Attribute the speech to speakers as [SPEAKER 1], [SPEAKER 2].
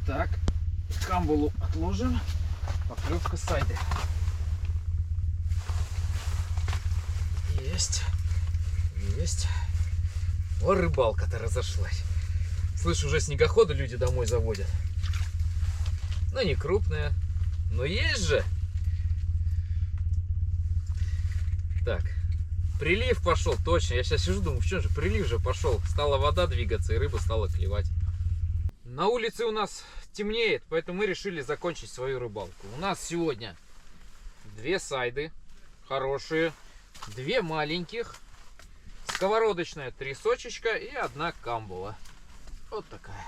[SPEAKER 1] Так, камбулу отложим. Поклевка сайды. Есть. Есть. О, рыбалка-то разошлась. Слышь, уже снегоходы люди домой заводят. Ну, не крупная, но есть же. Так, прилив пошел, точно. Я сейчас сижу, думаю, в чем же прилив же пошел. Стала вода двигаться, и рыба стала клевать. На улице у нас темнеет, поэтому мы решили закончить свою рыбалку. У нас сегодня 2 сайды хорошие, 2 маленьких, сковородочная 3 сочечка и 1 камбула. Вот такая.